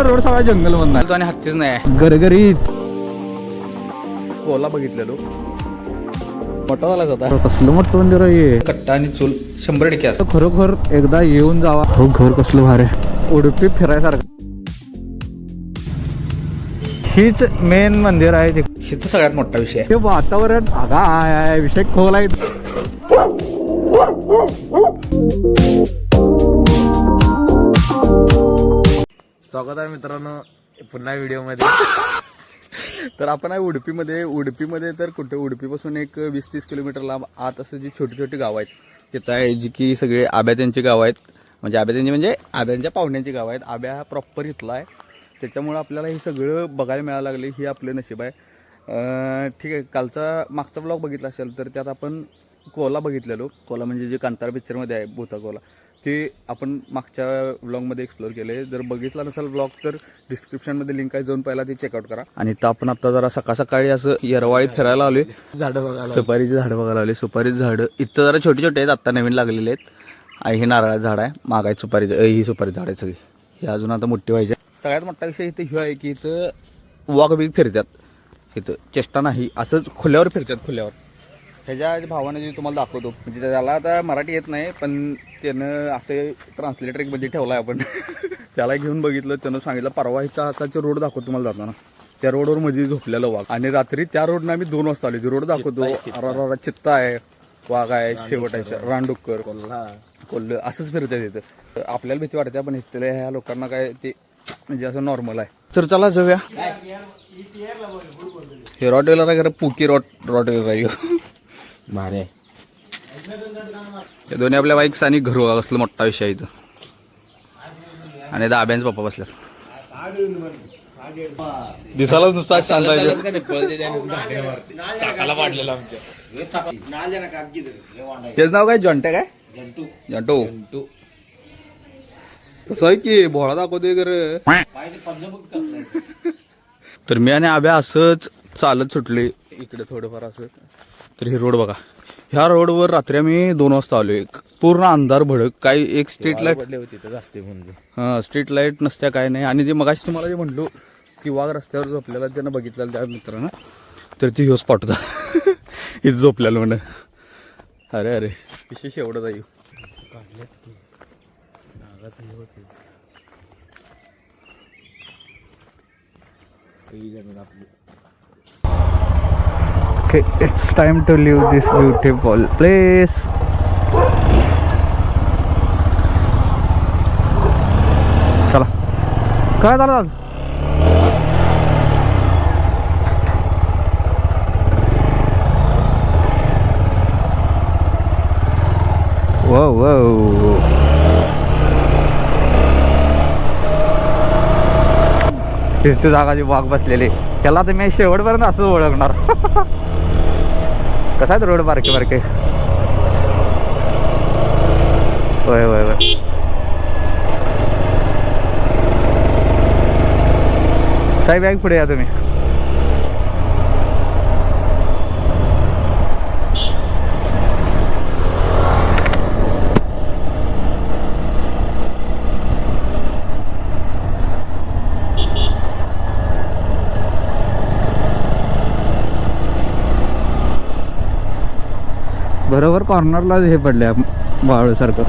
पूर्ण रोड सगळा जंगल मधला आणि हत्तीच नाही गरगरीत कोला बघितलेलो मोठा झाला होता. कसलं मोठं मंदिर आहे. कट्टा आणि चूल 100% असं. खरोखर एकदा येऊन जावा. हो घर कसलं भारी आहे. उडुपी फिरायसारखं. हीच मेन मंदिर आहे. हे तर सगळ्यात मोठा विषय आहे. ते वातावरण आगा विषय खोल आहे. स्वागत आहे मित्रांनो पुन्हा व्हिडिओमध्ये. तर आपण आहे उडुपीमध्ये तर कुठे उडुपीपासून एक 20-30 किलोमीटर लांब आत असं जी छोटी छोटी गावं आहेत तिथं आहे, जी की सगळे आब्यात्यांची गावं आहेत. म्हणजे आब्यांच्या पाहुण्यांची गावं आहेत. आब्या हा प्रॉपर इथला आहे, त्याच्यामुळं आपल्याला हे सगळं बघायला मिळायला लागले. ही आपलं नशीब आहे. ठीक आहे, मागचा ब्लॉग बघितला असेल तर त्यात आपण कोला बघितलेलो. कोला म्हणजे जे कांतारा पिक्चरमध्ये आहे भूता कोला, ते आपण मागच्या व्लॉगमध्ये एक्सप्लोअर केले. जर बघितला नसेल व्लॉग तर डिस्क्रिप्शनमध्ये लिंक आहे, जाऊन पहिला ते चेकआउट करा. आणि तर आपण आता जरा सकाळी असं येरवाळीत फिरायला आलोय. झाडं बघायला, सुपारीची झाडं बघायला आले. सुपारीची झाडं इथं जरा छोटी छोटी आहेत, आत्ता नवीन लागलेले आहेत. हे नारळाचं झाड आहे, मागाय ही सुपारी झाड आहे सगळी. ही अजून आता मोठी व्हायची. सगळ्यात मोठा विषय इथं ह्यो आहे की इथं वाघ बिग फिरतात. इथं चेष्टा नाही, असंच खुल्यावर फिरतात खुल्यावर. ह्याच्या भावानं जे तुम्हाला दाखवतो, म्हणजे त्याला आता मराठी येत नाही, पण त्यानं असं ट्रान्सलेटर एक मध्ये ठेवला आहे आपण. त्याला घेऊन बघितलं, त्यानं सांगितलं परवा इथं आताचे रोड दाखवतो तुम्हाला जाताना. त्या रोडवर मध्ये झोपलेलं वाघ. आणि रात्री त्या रोडनं आम्ही 2 वाजता आलो. रोड दाखवतो, चित्ता आहे, वाघ आहे, शेवट आहे, रानडुक्कर, कोल्ह असंच फिरतात इथं. आपल्याला भीती वाटते, पण इथल्या ह्या लोकांना काय ते म्हणजे असं नॉर्मल आहे. तर चला जाऊया. हे रॉटवेलर आहे, खरं पुकी रॉटवेलर आहे. भारी. ते दोन्ही आपल्या बाईक्स आणि घर असलं मोठा विषय आहे इथं. आणि दाब्यांच पप्पा बसल्या दिसायलाच नुसता सांगायचं. तेच नाव काय जॉन्टे काय जंटू कसं आहे की भोळा दाखवते खरं. तर मी आणि आब्या असंच चालत सुटले इकडे थोडंफार असं. तर हे रोड बघा, ह्या रोडवर रात्री आम्ही 2 वाजता आलोय. पूर्ण अंधार भडक, काही एक स्ट्रीट लाईट स्ट्रीट लाईट नसत्या काय नाही. आणि जे मगाशी तुम्हाला जे म्हणलो की वाघ रस्त्यावर झोपलेला त्यानं बघितलेलं त्या मित्रानं, तर ती ह्यो स्पॉट होता. इथं झोपलेलं म्हणून. अरे विशेष एवढं जाईल. Okay, it's time to leave this beautiful place. चला काय झालं. wow हीच ती जागा जी वाघ बसलेली, त्याला तर मी शेवटपर्यंत असंच ओळखणार. कसा आहे रोड बारके होय. साहेब बॅग पुढे या तुम्ही. बरोबर कॉर्नरला हे पडले बाळू सारखं.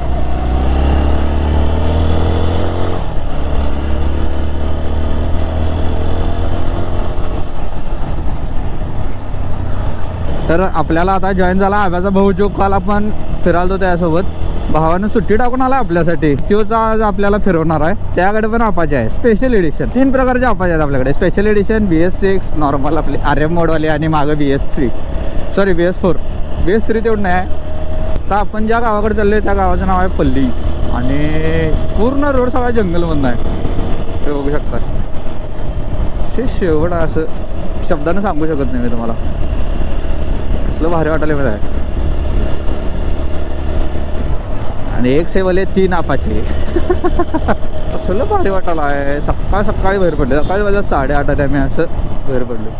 तर आपल्याला आता जॉईन झाला आब्याचा भाऊ, जो काल आपण फिरायला त्यासोबत. भावानं सुट्टी टाकून आला आपल्यासाठी. तोच आज आपल्याला फिरवणार आहे. त्याकडे पण अपाचे आहे स्पेशल एडिशन. 3 प्रकारचे अपाचे आहेत आपल्याकडे. स्पेशल एडिशन, BS6, नॉर्मल आपले RM मोडवाले आणि मागं BS4. BS3 तेवढं नाही आहे. तर आपण ज्या गावाकडे चाललोय त्या गावाचं नाव आहे पल्ली. आणि पूर्ण रोड सगळा जंगलमधनं आहे, ते बघू शकता. शेवट असं शब्दानं सांगू शकत नाही मी तुम्हाला. कसलं भारी वाटायला मिळत आहे. आणि एक सेवले 3 अपाचे. असलं भारी वाटायला आहे. सकाळी बाहेर पडले. सकाळी वाजता 8:30 आम्ही असं बाहेर पडलो.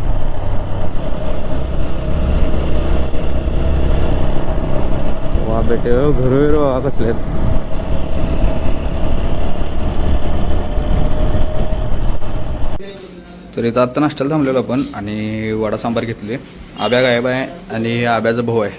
वा बेटे घर कसले. तर इथं आत्ता नाश्त्याला थांबलेलो आपण आणि वडा सांबार घेतले. आब्या गायब आहे आणि आब्याचा भाऊ आहे.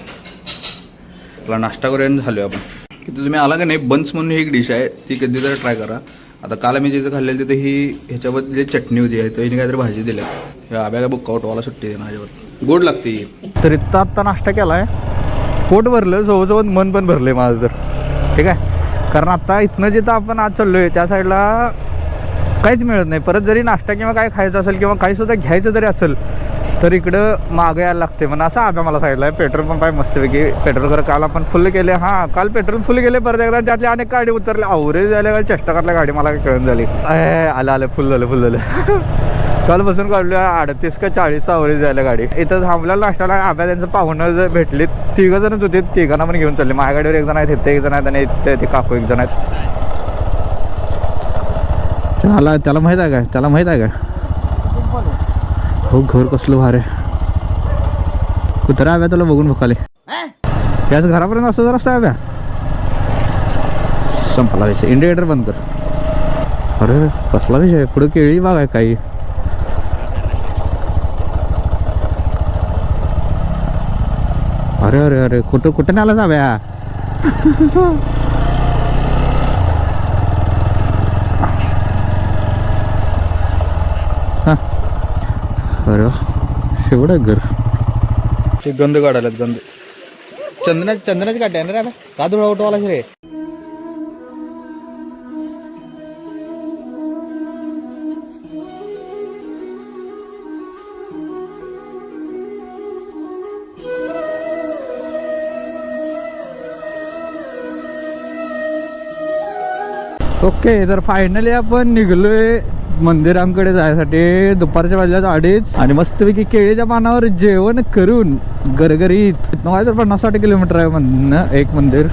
आपला नाश्ता करून झालो आपण. तिथं तुम्ही आला का नाही, बन्स म्हणून ही एक डिश आहे, ती कधी तरी ट्राय करा. आता काल मी जिथं खाल्लेली तिथं ही ह्याच्याबद्दल चटणी होती आहे, तर हिने काहीतरी भाजी दिल्या. हे आब्या काय बुक्कावटवाला सुट्टी आहे ना ह्याच्यावर, गोड लागते. तर इथं आत्ता नाश्ता केला आहे, पोट भरलं, सोबत मन पण भरलं आहे माझं तर. ठीक आहे, कारण आत्ता इथनं जिथं आपण आज चाललो आहे त्या साईडला काहीच मिळत नाही. परत जरी नाश्ता किंवा काय खायचं असेल किंवा काही सुद्धा घ्यायचं जरी असेल तर इकडं मागं यायला लागते. म्हणून असं आब्या मला सांगितलं आहे. पेट्रोल पंप आहे मस्तपैकी, पेट्रोल खरं काल आपण फुल केले. हां, काल पेट्रोल फुल केले, परत एकदा त्यातल्या अनेक गाडी उतरल्या, अवरेज झाल्या, काल चेष्टा करायला गाडी मला कळून झाली. आलं फुल झालं काल बसून काढलो 38 का 40 अवरेज झाल्या गाडी. इथं थांबल्या नाश्त्याला आब्या त्यांचं पाहुणं जर भेटले, 3 जणच होते, 3घांना पण घेऊन चालले. माझ्या गाडीवर 1 जण आहेत, इथे 1 जण आहेत आणि इथे ते काकू 1 जण आहेत. त्याला माहित आहे काय हो घर कसलं भार आहे. कुत्रा आव्या तुला बघून भुकाले. याच घरापर्यंत असं जर असतं आव्या. संपला विषय, इंडिकेटर बंद कर. अरे कसला विषय, पुढे केळी बाग आहे काही. अरे कुठं नाही आला जाव्या. अरे शेवढं घर ते गंध काढायला, गंध चंदनाची काढते ना रे. का धुळा उठवाला रे. ओके, तर फायनली आपण निघलोय मंदिरांकडे जायसाठी. दुपारच्या वाजल्यात 2:30 आणि मस्तपैकी केळीच्या पानावर जेवण करून गरगरीत. तर 50-60 किलोमीटर आहे म्हणणं एक मंदिर.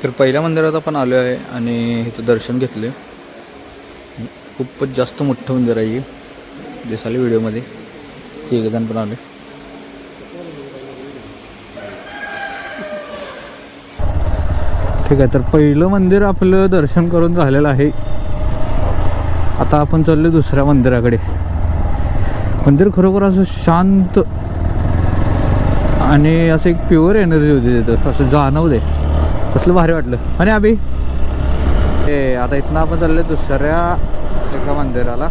तर पहिल्या मंदिरात आपण आलो आहे आणि इथं दर्शन घेतले. खूपच जास्त मोठं मंदिर आहे, दिसाले व्हिडिओमध्ये. 1 जण पण आले. ठीक आहे, तर पहिलं मंदिर आपलं दर्शन करून झालेलं आहे. आता आपण चाललो दुसऱ्या मंदिराकडे. मंदिर खरोखर असं शांत आणि असं एक प्युअर एनर्जी होती तिथं, असं जाणवते. कसलं भारी वाटलं. आणि अभि हे आता इथनं आपण चाललो दुसऱ्या एका मंदिराला,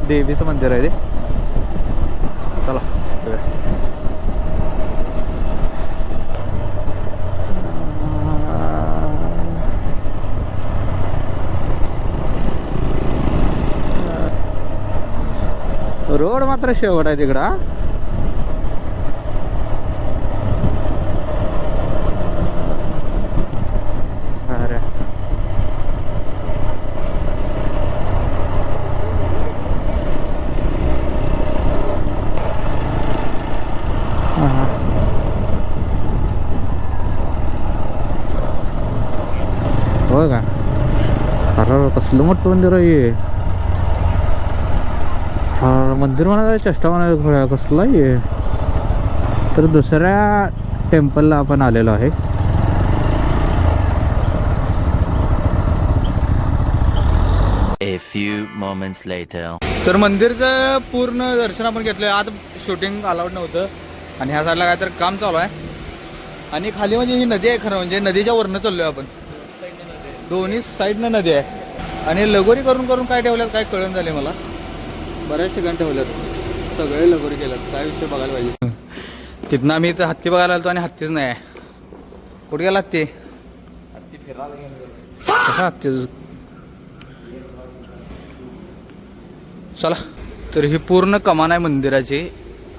देवीचं मंदिर आहे ते. चला रोड मात्र शेवट आहे तिकडं. अरे हो का. अरे कसलं मोठं मंदिर आहे. मंदिर म्हणायला चेष्टा म्हणायला कसलं आहे. तर दुसऱ्या टेम्पलला आपण आलेलो आहे. A few moments later. तर मंदिरचं पूर्ण दर्शन आपण घेतलंय. आत शूटिंग अलाउड नव्हतं आणि ह्या साईडला काय तर काम चालू आहे. आणि खाली म्हणजे ही नदी आहे, खरं म्हणजे नदीच्या वरनं चाललोय आपण. दोन्ही साईडनं नदी आहे. आणि लगोरी करून करून काय ठेवल्यात काय कळण झाले मला. बऱ्याच ठिकाणी ठेवल्यात, सगळे लगोरी केल्यात. काय विषय बघायला पाहिजे. तिथनं आम्ही इथं हत्ती बघायला आलो आणि हत्तीच नाही आहे. कुठे गेला हत्ती? हत्ती फिरायला गेला. हत्ती चला. तर ही पूर्ण कमान आहे मंदिराची.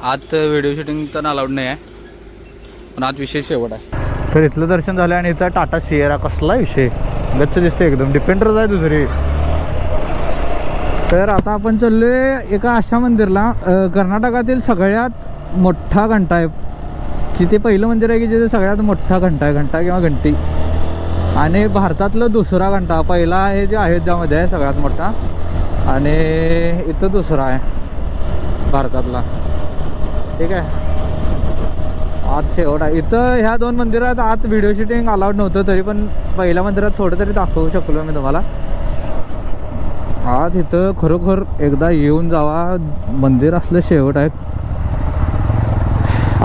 आत व्हिडिओ शूटिंग तर अलाउड नाही आहे. पण आज विषय शेवट आहे. तर इथलं दर्शन झालं आणि इथं टाटा सिएरा कसला विषय गच्च दिसते एकदम डिपेंडरच आहे दुसरी. तर आता आपण चाललोय एका अशा मंदिरला कर्नाटकातील सगळ्यात मोठा घंटा आहे की ते पहिलं मंदिर आहे की जिथे सगळ्यात मोठा घंटा आहे, घंटा किंवा घंटी. आणि भारतातलं दुसरा घंटा, पहिला आहे जे अयोध्यामध्ये आहे सगळ्यात मोठा आणि इथं दुसरा आहे भारतातला. ठीक आहे. आत शेवट आहे इथं. ह्या 2 मंदिरात आत व्हिडिओ शूटिंग अलाउड नव्हतं, तरी पण पहिल्या मंदिरात थोडं तरी दाखवू शकलो मी तुम्हाला. आत इथं खरोखर एकदा येऊन जावा. मंदिर असलं शेवट आहे,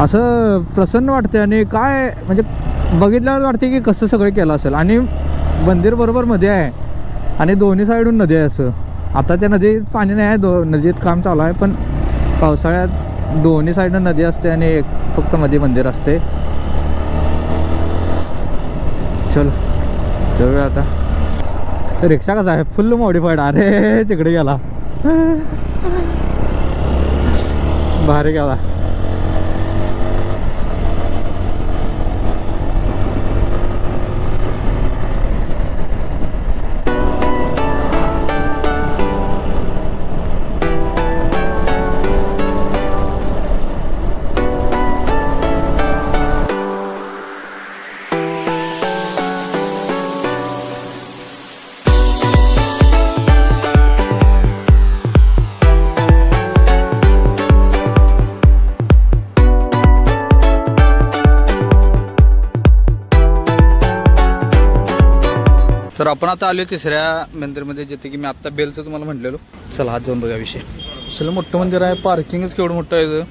असं प्रसन्न वाटते. आणि काय म्हणजे बघितल्यावर वाटते की कसं सगळं केलं असेल. आणि मंदिर बरोबर मध्ये आहे आणि दोन्ही साईडून नदी आहे. असं आता त्या नदीत पाणी नाही आहे, नदीत काम चालू आहे, पण पावसाळ्यात दोन्ही साईडनं नदी असते आणि एक फक्त मध्ये मंदिर असते. चल जाऊया आता. रिक्षा कसा आहे, फुल मॉडिफाईड. अरे तिकडे गेला, भारी गेला. तर आपण आता आलो तिसऱ्या मंदिरमध्ये, जिथे की मी आत्ता बेलचं तुम्हाला म्हटलेलो. चला आज जाऊन बघा विषय. असलं मोठं मंदिर आहे, पार्किंगच केवढं मोठं आहे इथं.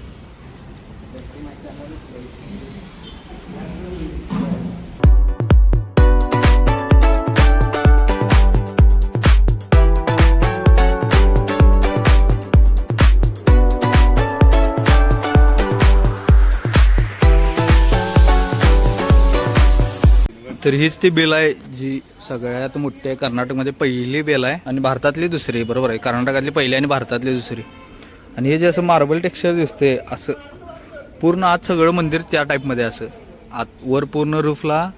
तर हीच ती बेल आहे जी सगळ्यात मोठी आहे. कर्नाटकमध्ये पहिली बेल आहे आणि भारतातली दुसरी. बरोबर आहे, कर्नाटकातली पहिली आणि भारतातली दुसरी. आणि हे जे असं मार्बल टेक्स्चर दिसते असं पूर्ण आत सगळं मंदिर त्या टाईपमध्ये. असं आत वर पूर्ण रूफला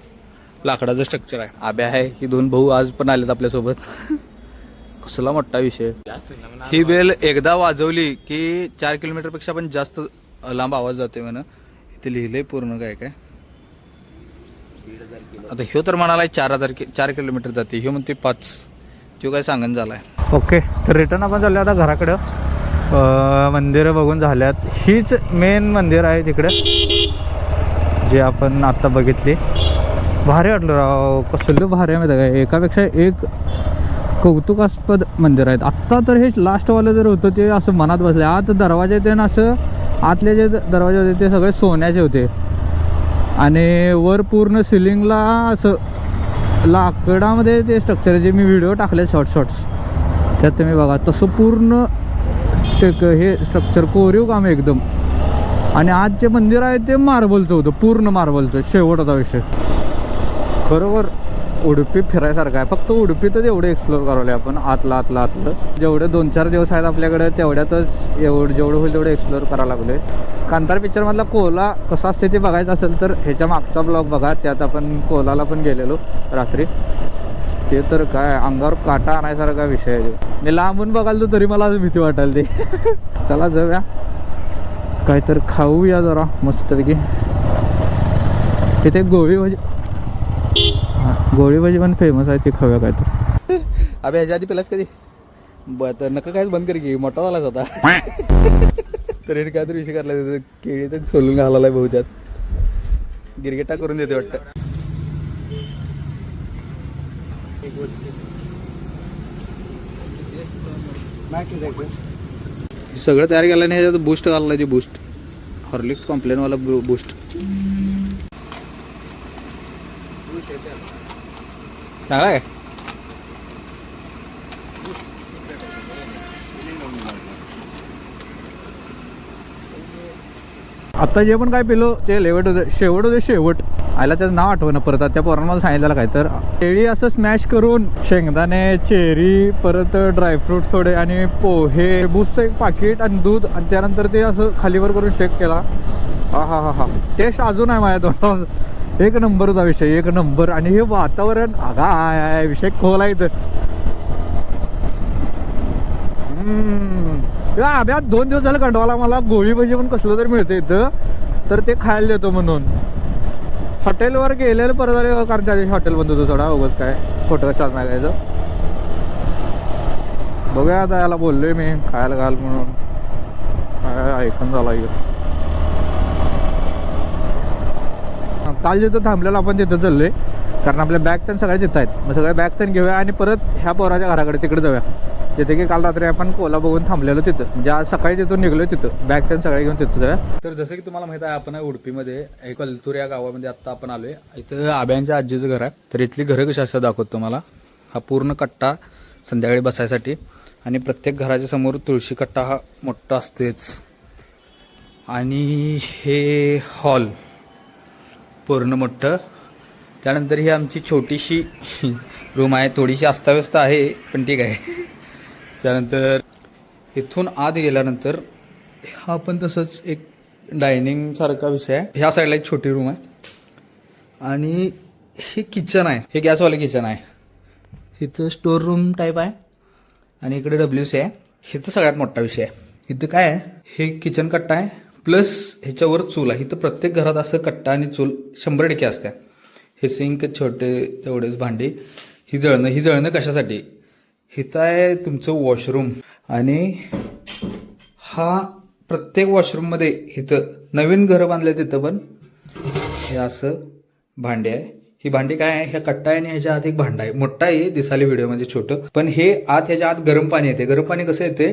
लाकडाचं स्ट्रक्चर आहे. आब्या आहे, ही 2 भाऊ आज पण आलेत आपल्यासोबत. कसला मोठा विषय. ही बेल एकदा वाजवली की 4 किलोमीटरपेक्षा पण जास्त लांब आवाज जाते म्हणून इथे लिहिलंय पूर्ण काय काय. आता ह्यो तर म्हणाला 4 किलोमीटर जाते, ह्यो म्हणते 5. तो काय सांगण झालाय. ओके. तर रिटर्न आपण चाललो आता घराकडं. मंदिरं बघून झाल्यात. हीच मेन मंदिर आहे तिकडे जे आपण आत्ता बघितली. भारी वाटलं राव, कसलं भारी आहे माहिती काय. एकापेक्षा एक कौतुकास्पद मंदिर आहेत. आत्ता तर हे लास्टवालं जर होतं ते असं मनात बसलं. आत दरवाजे ते ना असं आतले जे दरवाजे होते ते सगळे सोन्याचे होते आणि वर पूर्ण सिलिंगला असं लाकडामध्ये ते स्ट्रक्चर जे मी व्हिडिओ टाकले शॉर्ट्स त्यात तुम्ही बघा तसं पूर्ण हे स्ट्रक्चर कोरीव काम एकदम. आणि आज जे मंदिर आहे ते मार्बलचं होतं, पूर्ण मार्बलचं. शेवट होता विषय. खरोखर उडुपी फिरायसारखं आहे. फक्त उडुपीतच एवढं एक्सप्लोर करावं आपण आतलं. जेवढे 2-4 दिवस आहेत आपल्याकडे तेवढ्यातच जेवढं होईल तेवढं एक्सप्लोर करायला लागलोय. कांतार पिक्चरमधला कोला कसा असते ते बघायचं असेल तर ह्याच्या मागचा ब्लॉग बघा. त्यात आपण कोलाला पण गेलेलो रात्री. ते तर काय अंगावर काटा आणायसारखा विषय आहे. मी लांबून बघायला तरी मला भीती वाटायला ते. चला जाऊया, काहीतरी खाऊया जरा मस्तपैकी. इथे गोळी भाजी पण फेमस आहे, ती खाऊया काय तर. अबे ह्याच्या आधी पेलास कधी तर नका कायच बंद कर की, मोठा झालाच होता. तर हे काय तर विषय करायला देतो. केळी तर सोलून घालायला भाऊ त्यात गिरगेटा करून देते वाटतं. सगळं तयार केलं नाही. ह्याच्यात बूस्ट घालला, जे बूस्ट हॉर्लिक्स कॉम्प्लेनवाला बूस्ट चांगला आहे. आता जे पण काय पिलो ते शेवट होते. आयला त्याचं नाव आठवणं परत. त्या पोरांना मला सांगितलं काय तर केळी असं स्मॅश करून शेंगदाणे, चेरी, परत ड्रायफ्रूट थोडे आणि पोहे, बूस्टचं एक पाकिट आणि दूध आणि त्यानंतर ते असं खालीवर करून शेक केला. हा हा हा हा टेस्ट अजून आहे माझ्या तोंडावर. एक नंबर होता विषय, एक नंबर. आणि हे वातावरण आगा विषय खोल आहे इथं. अभ्या 2 दिवस झालं कंटाळला मला. गोळी भाजी पण कसलं तरी मिळतं इथं, तर ते खायला देतो म्हणून हॉटेलवर गेलेलं परत आले. कारण त्या दिवशी हॉटेल बंद होतं सोडा, उगाच काय खोटं कसं सांगायचं. बघूया आता, याला बोललोय मी खायला घाल म्हणून, काय ऐकून झाला. काल जिथं थांबलेलं आपण तिथं चाललोय, कारण आपल्या बॅग तर सगळ्या तिथं आहेत. मग सगळ्या बॅग तर घेऊया आणि परत ह्या पोराच्या घराकडे तिकडे जाऊया, जिथे की काल रात्री आपण कोला बघून थांबलेलो तिथं. म्हणजे आज सकाळी तिथून निघलोय, तिथं बॅग तर सगळ्या घेऊन तिथं जाऊया. तर जसं की तुम्हाला माहित आहे, आपण उडुपीमध्ये कलतूर या गावामध्ये आता आपण आलोय. इथं आब्यांच्या आजीचं घर आहे. तर इथली घरं कशी असतात दाखवतो तुम्हाला. हा पूर्ण कट्टा संध्याकाळी बसायसाठी, आणि प्रत्येक घराच्या समोर तुळशी कट्टा हा मोठा असतेच. आणि हे हॉल पूर्ण मोठं. त्यानंतर ही आमची छोटीशी रूम आहे, थोडीशी अस्ताव्यस्त आहे पण ठीक आहे. त्यानंतर इथून आत गेल्यानंतर हा पण तसंच एक डायनिंग सारखा विषय आहे. ह्या साईडला एक छोटी रूम आहे, आणि हे किचन आहे. हे गॅसवाले किचन आहे. इथं स्टोर रूम टाईप आहे, आणि इकडे WC आहे. इथं सगळ्यात मोठा विषय आहे. इथं काय आहे, हे किचन कट्टा आहे प्लस ह्याच्यावर चूल आहे. इथं प्रत्येक घरात असं कट्टा आणि चूल 100% असते. हे सिंक छोटे तेवढेच भांडी. ही जळणं कशासाठी. इथं आहे तुमचं वॉशरूम, आणि हा प्रत्येक वॉशरूममध्ये इथं नवीन घरं बांधले तिथं पण हे असं भांडे आहे. ही भांडी काय आहे, ह्या कट्टा आहे आणि ह्याच्या आत एक भांडा आहे. मोठा आहे दिसाली व्हिडिओमध्ये छोटं, पण हे आत ह्याच्या आत गरम पाणी येते. गरम पाणी कसं येते,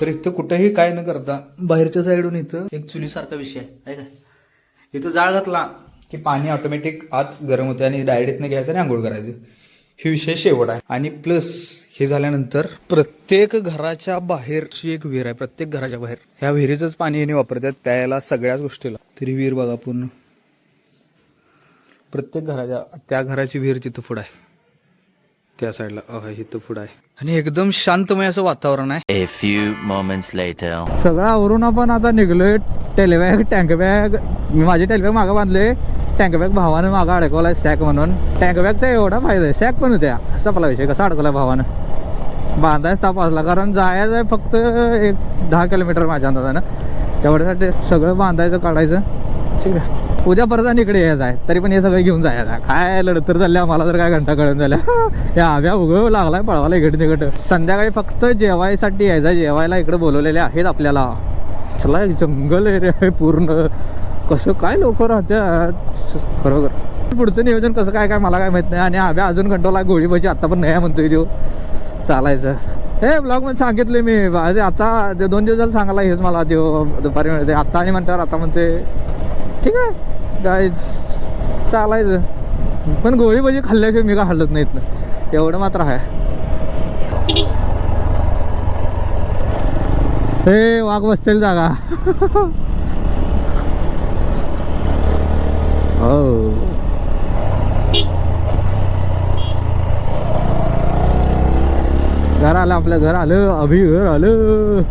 तर इथं कुठेही काय न करता बाहेरच्या साईडून इथं एक चुलीसारखा विषय आहे काय. इथं जाळ घातला की पाणी ऑटोमॅटिक आत गरम होते, आणि डायरेक्ट इथनं घ्यायचं आणि आंघोळ करायचं. हे विषय शेवट आहे. आणि प्लस हे झाल्यानंतर प्रत्येक घराच्या बाहेरची एक विहीर आहे. प्रत्येक घराच्या बाहेर ह्या विहिरीचंच पाणी यांनी वापरतात प्यायला, सगळ्याच गोष्टीला. तरी विहीर बघा पूर्ण प्रत्येक घराच्या, त्या घराची विहीर तिथं पुढं आहे, त्या साईडला इथं पुढं आहे. आणि एकदम शांतमय असं वातावरण आहे. A few moments later. सगळं आवरून आपण आता निघलोय. टेलबॅग टँक बॅग, मी माझी टेलबॅग मागं बांधलोय. टँक बॅग भावानं मागं अडकवलाय सॅक म्हणून. टँक बॅगचा एवढा फायदा आहे, सॅक पण होत्या. संपला विषय. कसा अडकवलाय भावानं, बांधायच ताप असला. कारण जायचं आहे फक्त एक 10 किलोमीटर माझ्या अंदाजानं. तेवढ्यासाठी सगळं बांधायचं काढायचं. ठीक आहे, उद्या परत आणि इकडे यायचं आहे. तरी पण हे सगळं घेऊन जायचं. काय लढत तर झाल्या आम्हाला, तर काय घंटा कळून झाल्या. या आव्या उगव लागलाय पळवायला इकडे तिकडं. संध्याकाळी फक्त जेवायसाठी यायचं. जेवायला इकडे बोलवलेले आहेत आपल्याला. चला जंगल एरिया पूर्ण. कसं काय लोक राहत्यात खरोखर. पुढचं नियोजन कसं काय काय मला काय माहित नाही. आणि आव्या अजून कंट्रोल आहे. गोळी भाजी आता पण नाही म्हणतोय देऊ चालायचं. हे ब्लॉग मध्ये सांगितले मी आता 2 दिवस झालं सांगायला. हेच मला देऊ दुपारी म्हणते आता, आणि म्हणतात आता म्हणते ठीक आहे गाईज चालायचं. पण गोळी भाजी खाल्ल्याशिवाय मी का हलत नाहीत ना, एवढं मात्र आहे. हे वाघ बसतील जागा. हो घर आलं, आपलं घर आलं. अभि घर आलं.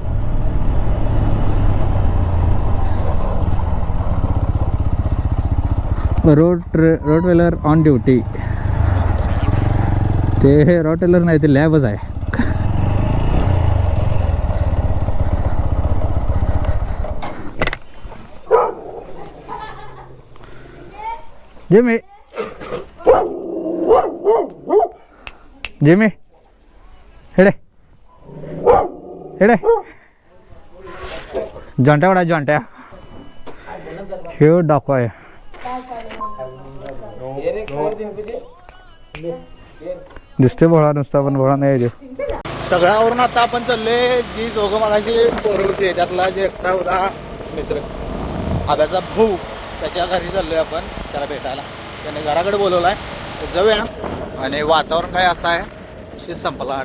रोडवेलर ऑन ड्युटी. ते रोडवेलर नाही, ते लॅबच आहे. जेमे हेडे हेडे जॉन्ट्या वडा जॉन्ट्या हे दाखवाय. दिसते भोळा नुसता, पण भोळा नाही. सगळ्यावरून आता आपण चाललोय. जी दोघं मगाशी पोरं होती त्यातला जे एकटा होता मित्र आब्याचा भाऊ, त्याच्या घरी चाललोय आपण त्याला भेटायला. त्याने घराकडे बोलवलाय, जाऊया. आणि वातावरण काय असं आहे, संपला.